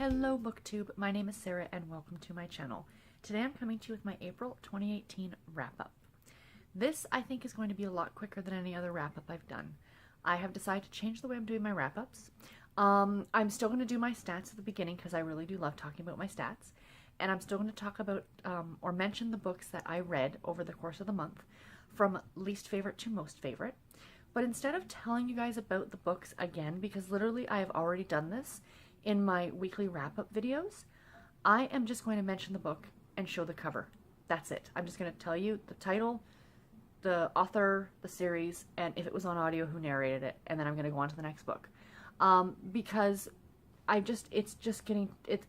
Hello BookTube, my name is Sara and welcome to my channel. Today I'm coming to you with my April 2018 wrap-up. This, I think, is going to be a lot quicker than any other wrap-up I've done. I have decided to change the way I'm doing my wrap-ups. I'm still going to do my stats at the beginning because I really do love talking about my stats. And I'm still going to talk about or mention the books that I read over the course of the month from least favorite to most favorite. But instead of telling you guys about the books again, because literally I have already done this in my weekly wrap-up videos, I am just going to mention the book and show the cover. That's it. I'm just going to tell you the title, the author, the series, and if it was on audio, who narrated it, and then I'm going to go on to the next book. Because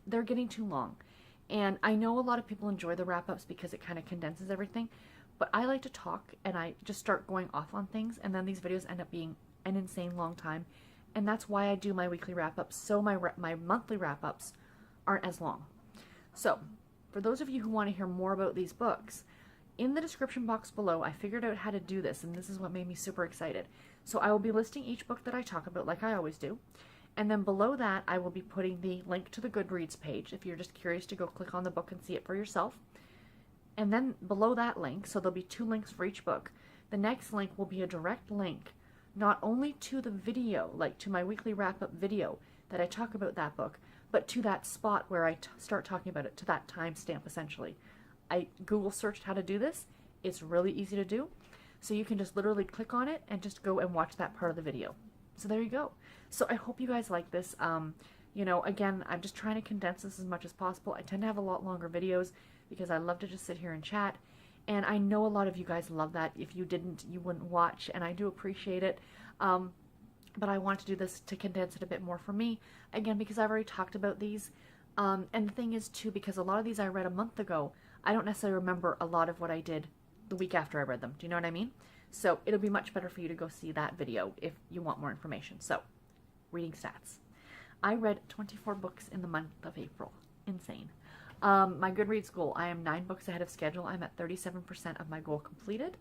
they're getting too long. And I know a lot of people enjoy the wrap-ups because it kind of condenses everything, but I like to talk and I just start going off on things, and then these videos end up being an insane long time. And that's why I do my weekly wrap-ups, so my monthly wrap-ups aren't as long. So, for those of you who want to hear more about these books, in the description box below, I figured out how to do this, and this is what made me super excited. So I will be listing each book that I talk about, like I always do. And then below that, I will be putting the link to the Goodreads page, if you're just curious to go click on the book and see it for yourself. And then below that link, so there'll be 2 links for each book, the next link will be a direct link not only to the video, like to my weekly wrap-up video that I talk about that book, but to that spot where I start talking about it, to that timestamp essentially. I Google searched how to do this. It's really easy to do. So you can just literally click on it and just go and watch that part of the video. So there you go. So I hope you guys like this. You know, again, I'm just trying to condense this as much as possible. I tend to have a lot longer videos because I love to just sit here and chat. And I know a lot of you guys love that. If you didn't, you wouldn't watch, and I do appreciate it. But I want to do this to condense it a bit more for me, again, because I've already talked about these. And the thing is, too, because a lot of these I read a month ago, I don't necessarily remember a lot of what I did the week after I read them. Do you know what I mean? So it'll be much better for you to go see that video if you want more information. So, reading stats. I read 24 books in the month of April. Insane. My Goodreads goal, I am 9 books ahead of schedule. I'm at 37% of my goal completed.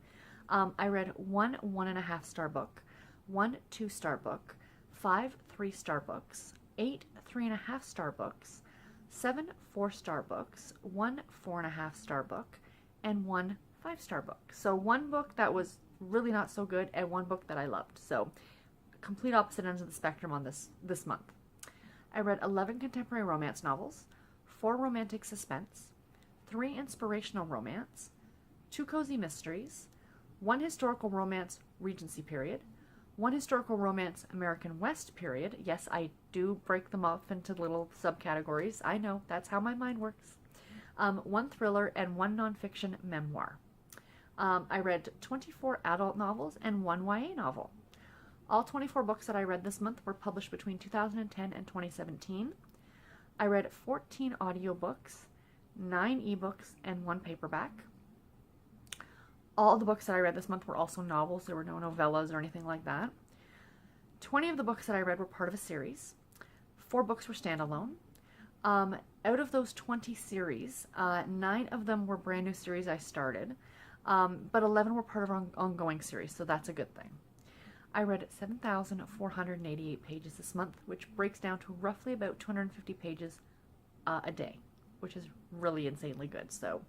I read 1 1.5 star book, 1 2-star book, 5 3-star books, 8 3.5 star books, 7 4-star books, 1 4.5 star book, and 1 5-star book. So 1 book that was really not so good and 1 book that I loved. So complete opposite ends of the spectrum on this month. I read 11 contemporary romance novels, 4 romantic suspense, 3 inspirational romance, 2 cozy mysteries, 1 historical romance Regency period, 1 historical romance American West period. Yes, I do break them up into little subcategories. I know, that's how my mind works. 1 thriller and 1 nonfiction memoir. I read 24 adult novels and 1 YA novel. All 24 books that I read this month were published between 2010 and 2017. I read 14 audiobooks, 9 ebooks, and 1 paperback. All the books that I read this month were also novels. There were no novellas or anything like that. 20 of the books that I read were part of a series. 4 books were standalone. Out of those 20 series, 9 of them were brand new series I started, but 11 were part of an ongoing series, so that's a good thing. I read 7,488 pages this month, which breaks down to roughly about 250 pages a day, which is really insanely good. So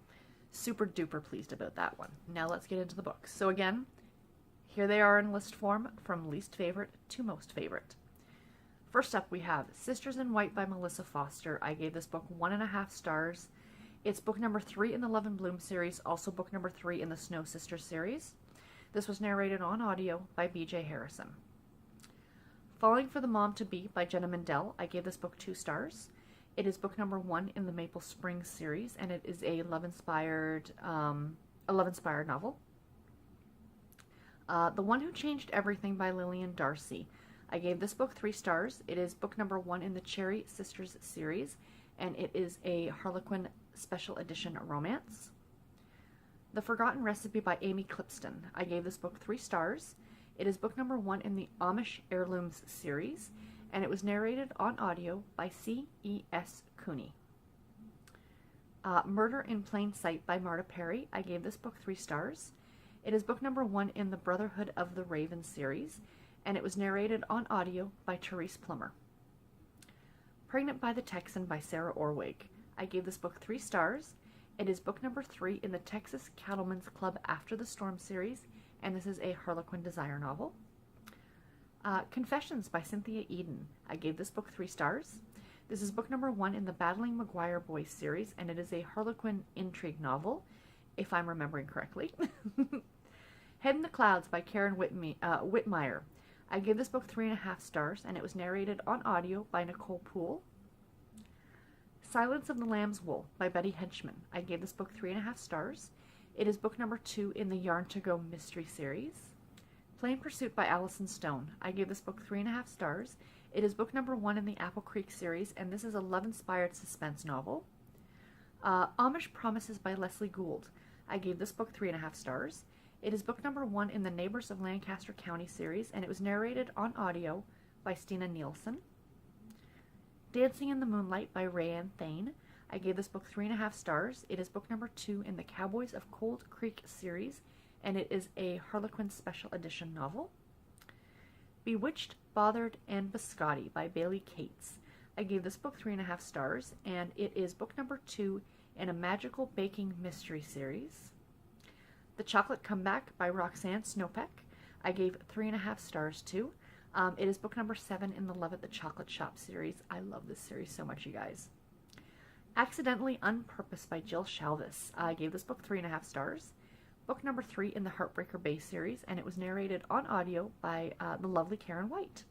super duper pleased about that one. Now let's get into the books. So again, here they are in list form from least favorite to most favorite. First up, we have Sisters in White by Melissa Foster. I gave this book 1.5 stars. It's book number 3 in the Love and Bloom series, also book number 3 in the Snow Sisters series. This was narrated on audio by B.J. Harrison. Falling for the Mom to Be by Jenna Mindel. I gave this book 2 stars. It is book number 1 in the Maple Springs series, and it is a love-inspired novel. The One Who Changed Everything by Lilian Darcy. I gave this book 3 stars. It is book number 1 in the Cherry Sisters series, and it is a Harlequin special edition romance. The Forgotten Recipe by Amy Clipston. I gave this book 3 stars. It is book number 1 in the Amish Heirlooms series, and it was narrated on audio by C.E.S. Cooney. Murder in Plain Sight by Marta Perry. I gave this book 3 stars. It is book number 1 in the Brotherhood of the Raven series, and it was narrated on audio by Therese Plummer. Pregnant by the Texan by Sara Orwig. I gave this book 3 stars. It is book number 3 in the Texas Cattlemen's Club After the Storm series, and this is a Harlequin desire novel. Confessions by Cynthia Eden. I gave this book 3 stars. This is book number 1 in the Battling Maguire Boys series, and it is a Harlequin intrigue novel, if I'm remembering correctly. Head in the Clouds by Karen Witemeyer. I gave this book 3.5 stars, and it was narrated on audio by Nicole Poole. Silence of the Lamb's Wool by Betty Hechtman. I gave this book 3.5 stars. It is book number 2 in the Yarn to Go mystery series. Plain Pursuit by Alison Stone. I gave this book 3.5 stars. It is book number 1 in the Apple Creek series, and this is a love-inspired suspense novel. Amish Promises by Leslie Gould. I gave this book 3.5 stars. It is book number 1 in the Neighbors of Lancaster County series, and it was narrated on audio by Stina Nielsen. Dancing in the Moonlight by RaeAnne Thayne. I gave this book 3.5 stars. It is book number 2 in the Cowboys of Cold Creek series, and it is a Harlequin special edition novel. Bewitched, Bothered, and Biscotti by Bailey Cates. I gave this book 3.5 stars, and it is book number 2 in a magical baking mystery series. The Chocolate Comeback by Roxanne Snopek. I gave 3.5 stars too. It is book number 7 in the Love at the Chocolate Shop series. I love this series so much, you guys. Accidentally Unpurposed by Jill Shalvis. I gave this book 3.5 stars. Book number 3 in the Heartbreaker Bay series, and it was narrated on audio by the lovely Karen White.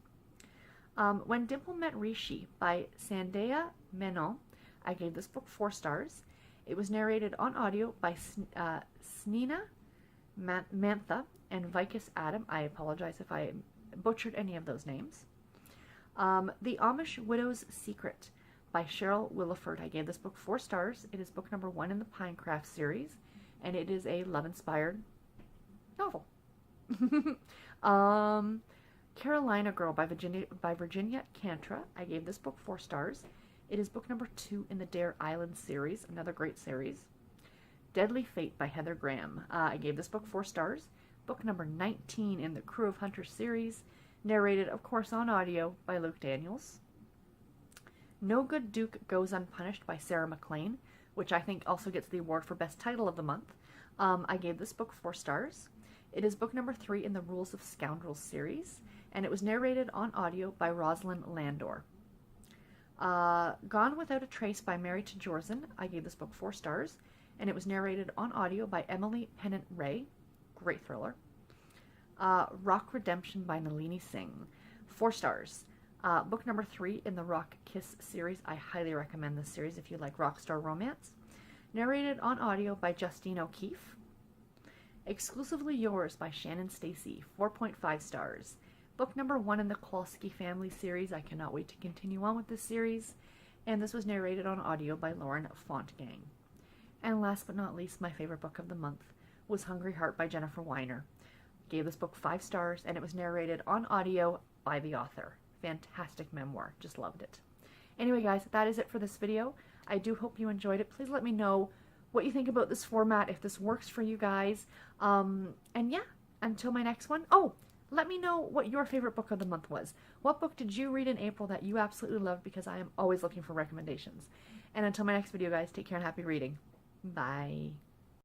When Dimple Met Rishi by Sandhya Menon. I gave this book 4 stars. It was narrated on audio by Snina Mantha and Vicus Adam. I apologize if I butchered any of those names. The Amish Widow's Secret by Cheryl Williford. I gave this book 4 stars. It is book number 1 in the Pinecraft series, and it is a love-inspired novel. Carolina Girl by Virginia Kantra. I gave this book 4 stars. It is book number 2 in the Dare Island series, another great series. Deadly Fate by Heather Graham. I gave this book 4 stars. Book number 19 in the Crew of Hunters series, narrated, of course, on audio by Luke Daniels. No Good Duke Goes Unpunished by Sarah MacLean, which I think also gets the award for Best Title of the Month. I gave this book 4 stars. It is book number 3 in the Rules of Scoundrels series, and it was narrated on audio by Rosalind Landor. Gone Without a Trace by Mary Tjorzen. I gave this book 4 stars, and it was narrated on audio by Emily Pennant Ray. Great thriller. Rock Redemption by Nalini Singh. 4 stars. Book number 3 in the Rock Kiss series. I highly recommend this series if you like rock star romance. Narrated on audio by Justine O'Keefe. Exclusively Yours by Shannon Stacy. 4.5 stars. Book number 1 in the Kowalski family series. I cannot wait to continue on with this series. And this was narrated on audio by Lauren Fontgang. And last but not least, my favorite book of the month was Hungry Heart by Jennifer Weiner. Gave this book 5 stars, and it was narrated on audio by the author. Fantastic memoir. Just loved it. Anyway, guys, that is it for this video. I do hope you enjoyed it. Please let me know what you think about this format, if this works for you guys. And yeah, until my next one. Oh, let me know what your favorite book of the month was. What book did you read in April that you absolutely loved? Because I am always looking for recommendations. And until my next video, guys, take care and happy reading. Bye.